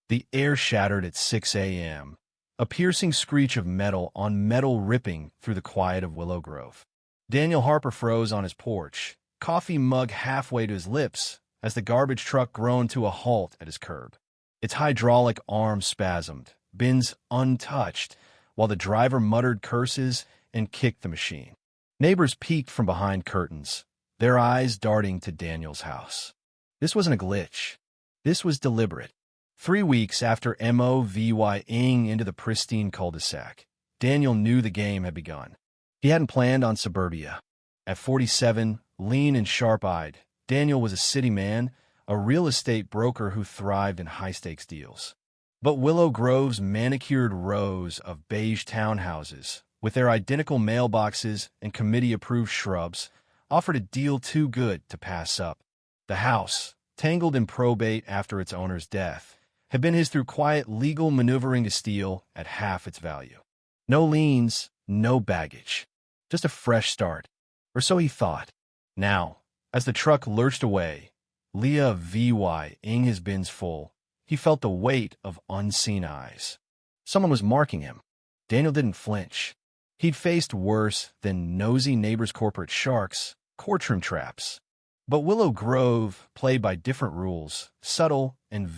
The air shattered at 6 a.m., a piercing screech of metal on metal ripping through the quiet of Willow Grove. Daniel Harper froze on his porch, coffee mug halfway to his lips, as the garbage truck groaned to a halt at his curb. Its hydraulic arm spasmed, bins untouched, while the driver muttered curses and kicked the machine. Neighbors peeked from behind curtains, their eyes darting to Daniel's house. This wasn't a glitch. This was deliberate. 3 weeks after moving into the pristine cul-de-sac, Daniel knew the game had begun. He hadn't planned on suburbia. At 47, lean and sharp-eyed, Daniel was a city man, a real estate broker who thrived in high-stakes deals. But Willow Grove's manicured rows of beige townhouses, with their identical mailboxes and committee-approved shrubs, offered a deal too good to pass up. The house, tangled in probate after its owner's death, had been his through quiet legal maneuvering to steal at half its value. No liens, no baggage. Just a fresh start. Or so he thought. Now, as the truck lurched away, ing his bins full, he felt the weight of unseen eyes. Someone was marking him. Daniel didn't flinch. He'd faced worse than nosy neighbors' corporate sharks, courtroom traps. But Willow Grove played by different rules, subtle and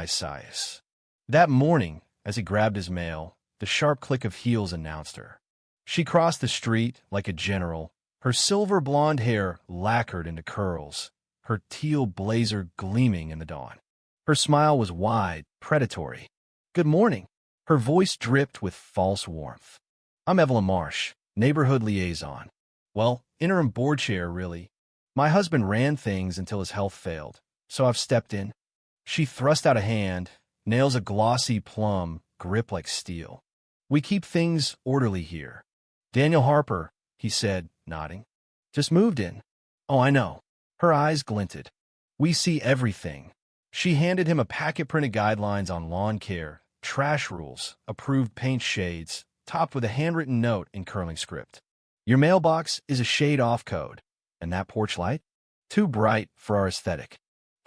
size. That morning, as he grabbed his mail, the sharp click of heels announced her. She crossed the street like a general, her silver blonde hair lacquered into curls, her teal blazer gleaming in the dawn. Her smile was wide, predatory. "Good morning." Her voice dripped with false warmth. "I'm Evelyn Marsh, neighborhood liaison. Well, interim board chair, really. My husband ran things until his health failed, so I've stepped in." She thrust out a hand, nails a glossy plum, grip like steel. "We keep things orderly here." "Daniel Harper," he said, nodding. "Just moved in." "Oh, I know." Her eyes glinted. "We see everything." She handed him a packet-printed guidelines on lawn care, trash rules, approved paint shades, topped with a handwritten note in curling script. "Your mailbox is a shade off code. And that porch light? Too bright for our aesthetic.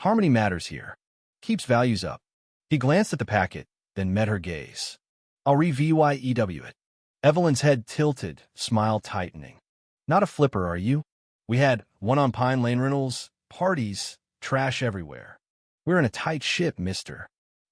Harmony matters here. Keeps values up." He glanced at the packet, then met her gaze. "I'll re-VYEW it." Evelyn's head tilted, smile tightening. "Not a flipper, are you? We had one on Pine Lane rentals, parties, trash everywhere. We're in a tight ship, Mr.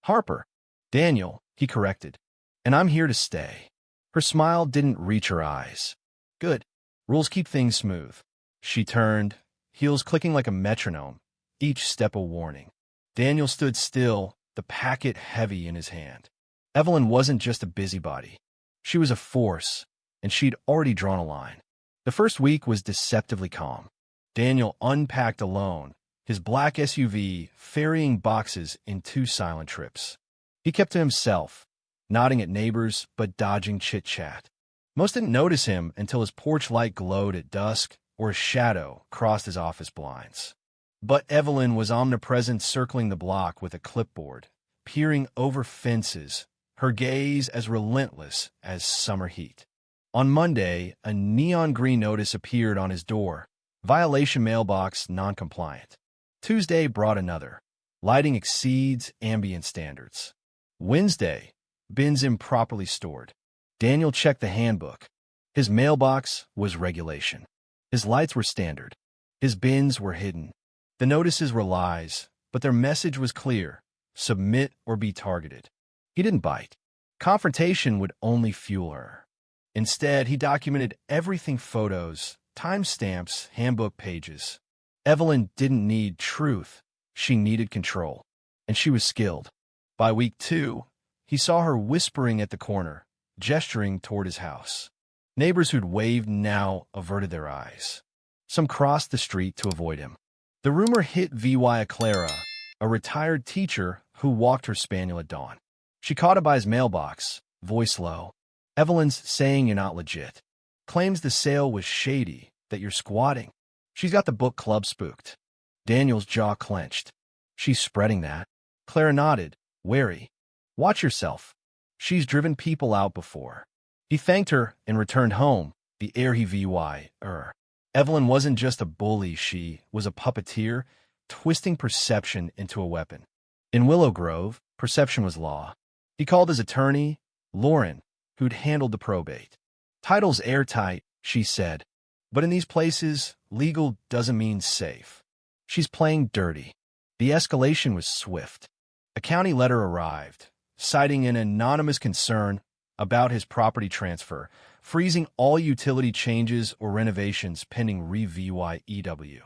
Harper." "Daniel," he corrected. "And I'm here to stay." Her smile didn't reach her eyes. "Good. Rules keep things smooth." She turned, heels clicking like a metronome, each step a warning. Daniel stood still, the packet heavy in his hand. Evelyn wasn't just a busybody. She was a force, and she'd already drawn a line. The first week was deceptively calm. Daniel unpacked alone, his black SUV ferrying boxes in 2 silent trips. He kept to himself, nodding at neighbors but dodging chit-chat. Most didn't notice him until his porch light glowed at dusk or a shadow crossed his office blinds. But Evelyn was omnipresent, circling the block with a clipboard, peering over fences, her gaze as relentless as summer heat. On Monday, a neon green notice appeared on his door, violation mailbox non-compliant. Tuesday brought another, lighting exceeds ambient standards. Wednesday, bins improperly stored. Daniel checked the handbook. His mailbox was regulation. His lights were standard. His bins were hidden. The notices were lies, but their message was clear: submit or be targeted. He didn't bite. Confrontation would only fuel her. Instead, he documented everything: photos, timestamps, handbook pages. Evelyn didn't need truth. She needed control, and she was skilled. By week 2, he saw her whispering at the corner, gesturing toward his house. Neighbors who'd waved now averted their eyes. Some crossed the street to avoid him. The rumor hit via Clara, a retired teacher who walked her spaniel at dawn. She caught it by his mailbox, voice low. "Evelyn's saying you're not legit. Claims the sale was shady, that you're squatting. She's got the book club spooked." Daniel's jaw clenched. "She's spreading that." Clara nodded, wary. "Watch yourself. She's driven people out before." He thanked her and returned home, the air he Evelyn wasn't just a bully, she was a puppeteer, twisting perception into a weapon. In Willow Grove, Perception was law. He called his attorney, Lauren, who'd handled the probate. Title's airtight, she said. But in these places, legal doesn't mean safe. She's playing dirty. The escalation was swift. A county letter arrived, citing an anonymous concern about his property transfer, freezing all utility changes or renovations pending re-VYEW.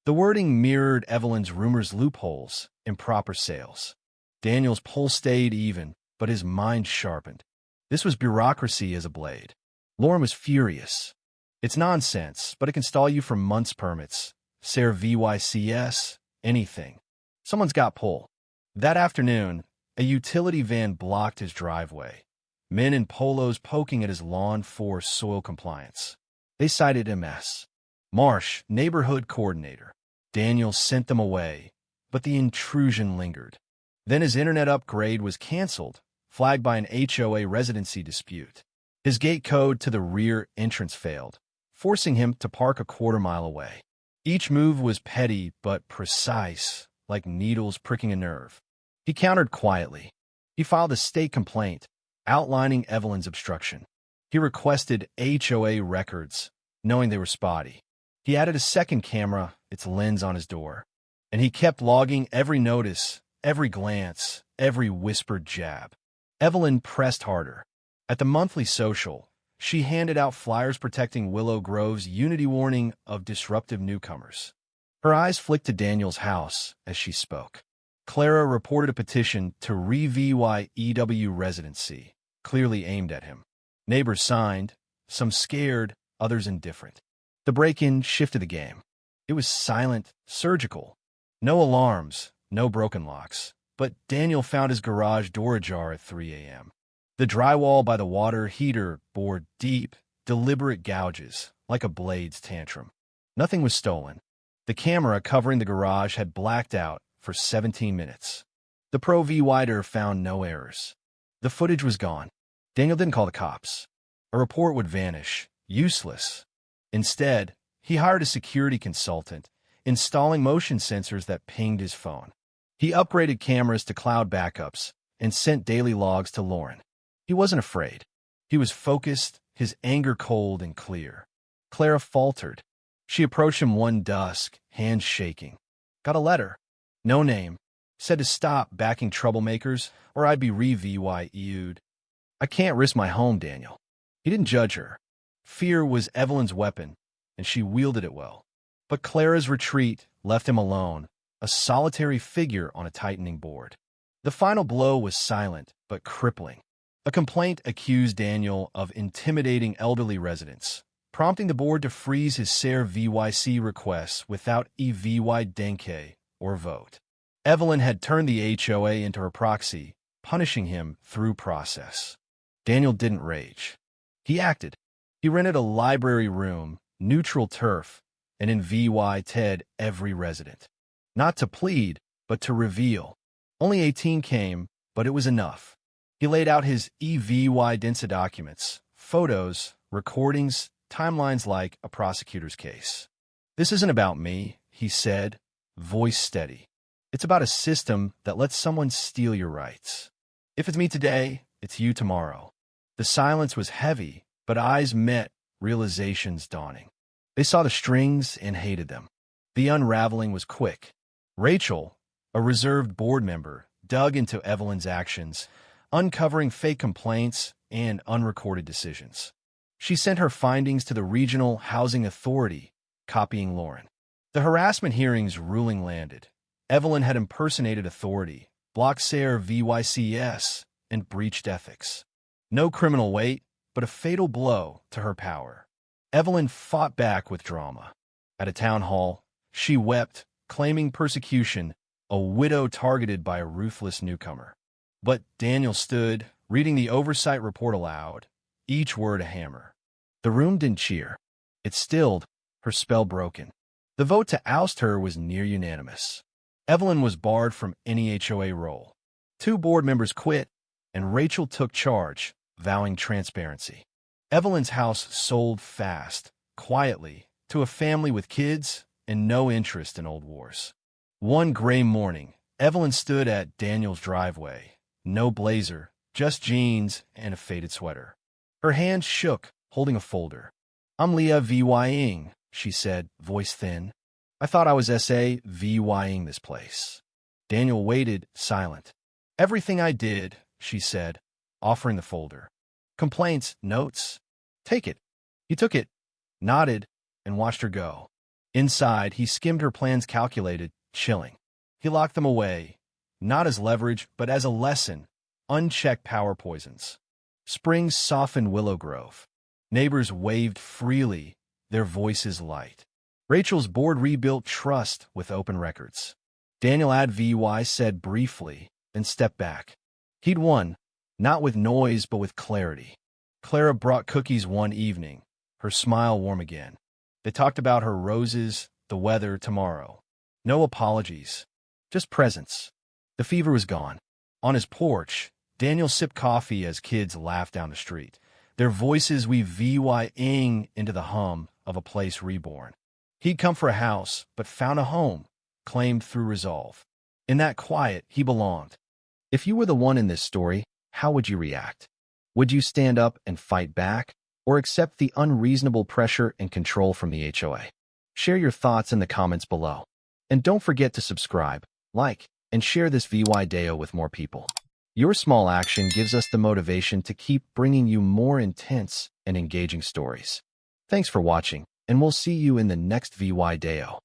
The wording mirrored Evelyn's rumors loopholes, improper sales. Daniel's pulse stayed even, but his mind sharpened. This was bureaucracy as a blade. Lauren was furious. It's nonsense, but it can stall you for months permits. SARE VYCS, anything. Someone's got pull. That afternoon, a utility van blocked his driveway. Men in polos poking at his lawn for soil compliance. They cited MS. Marsh, neighborhood coordinator. Daniel sent them away, but the intrusion lingered. Then his internet upgrade was canceled, flagged by an HOA residency dispute. His gate code to the rear entrance failed, forcing him to park a quarter-mile away. Each move was petty but precise, like needles pricking a nerve. He countered quietly. He filed a state complaint, outlining Evelyn's obstruction. He requested HOA records, knowing they were spotty. He added a second camera, its lens on his door. And he kept logging every notice, every glance, every whispered jab. Evelyn pressed harder. At the monthly social, she handed out flyers protecting Willow Grove's unity warning of disruptive newcomers. Her eyes flicked to Daniel's house as she spoke. Clara reported a petition to re-VYEW residency, clearly aimed at him. Neighbors signed, some scared, others indifferent. The break-in shifted the game. It was silent, surgical. No alarms, no broken locks. But Daniel found his garage door ajar at 3 a.m. The drywall by the water heater bore deep, deliberate gouges, like a blade's tantrum. Nothing was stolen. The camera covering the garage had blacked out for 17 minutes. The Pro V-Wider found no errors. The footage was gone. Daniel didn't call the cops. A report would vanish, useless. Instead, he hired a security consultant, installing motion sensors that pinged his phone. He upgraded cameras to cloud backups and sent daily logs to Lauren. He wasn't afraid. He was focused, his anger cold and clear. Clara faltered. She approached him one dusk, hands shaking. Got a letter. No name. Said to stop backing troublemakers, or I'd be re-VYEU'd. I can't risk my home, Daniel. He didn't judge her. Fear was Evelyn's weapon, and she wielded it well. But Clara's retreat left him alone, a solitary figure on a tightening board. The final blow was silent, but crippling. A complaint accused Daniel of intimidating elderly residents, prompting the board to freeze his SARE VYC requests without EVY Denke or vote. Evelyn had turned the HOA into her proxy, punishing him through process. Daniel didn't rage. He acted. He rented a library room, neutral turf, and in VY Ted every resident. Not to plead, but to reveal. Only 18 came, but it was enough. He laid out his EVY Densa documents, photos, recordings, timelines like a prosecutor's case. This isn't about me, he said, voice steady. It's about a system that lets someone steal your rights. If it's me today, it's you tomorrow. The silence was heavy, but eyes met, realizations dawning. They saw the strings and hated them. The unraveling was quick. Rachel, a reserved board member, dug into Evelyn's actions, uncovering fake complaints and unrecorded decisions. She sent her findings to the Regional Housing Authority, copying Lauren. The harassment hearings ruling landed. Evelyn had impersonated authority, blocked SARE VYCS, and breached ethics. No criminal weight, but a fatal blow to her power. Evelyn fought back with drama. At a town hall, she wept, claiming persecution, a widow targeted by a ruthless newcomer. But Daniel stood, reading the oversight report aloud, each word a hammer. The room didn't cheer. It stilled, her spell broken. The vote to oust her was near unanimous. Evelyn was barred from any HOA role. 2 board members quit, and Rachel took charge, vowing transparency. Evelyn's house sold fast, quietly, to a family with kids and no interest in old wars. One gray morning, Evelyn stood at Daniel's driveway, No blazer, just jeans and a faded sweater. Her hand shook, holding a folder. "I'm Leah VYing," she said, voice thin. "I thought I was SA VYing this place." Daniel waited, silent. "Everything I did," she said, offering the folder. "Complaints, notes. Take it." He took it, nodded, and watched her go. Inside, he skimmed her plans, calculated, chilling. He locked them away, not as leverage, but as a lesson. Unchecked power poisons. Spring softened Willow Grove. Neighbors waved freely, their voices light. Rachel's board rebuilt trust with open records. Daniel at VY said briefly, and stepped back. He'd won, not with noise, but with clarity. Clara brought cookies one evening, her smile warm again. They talked about her roses, the weather, tomorrow. No apologies, just presence. The fever was gone. On his porch, Daniel sipped coffee as kids laughed down the street, their voices weave VY-ing into the hum of a place reborn. He'd come for a house, but found a home, claimed through resolve. In that quiet, he belonged. If you were the one in this story, how would you react? Would you stand up and fight back, or accept the unreasonable pressure and control from the HOA? Share your thoughts in the comments below. And don't forget to subscribe, like, and share this VY Deo with more people. Your small action gives us the motivation to keep bringing you more intense and engaging stories. Thanks for watching, and we'll see you in the next VY Deo.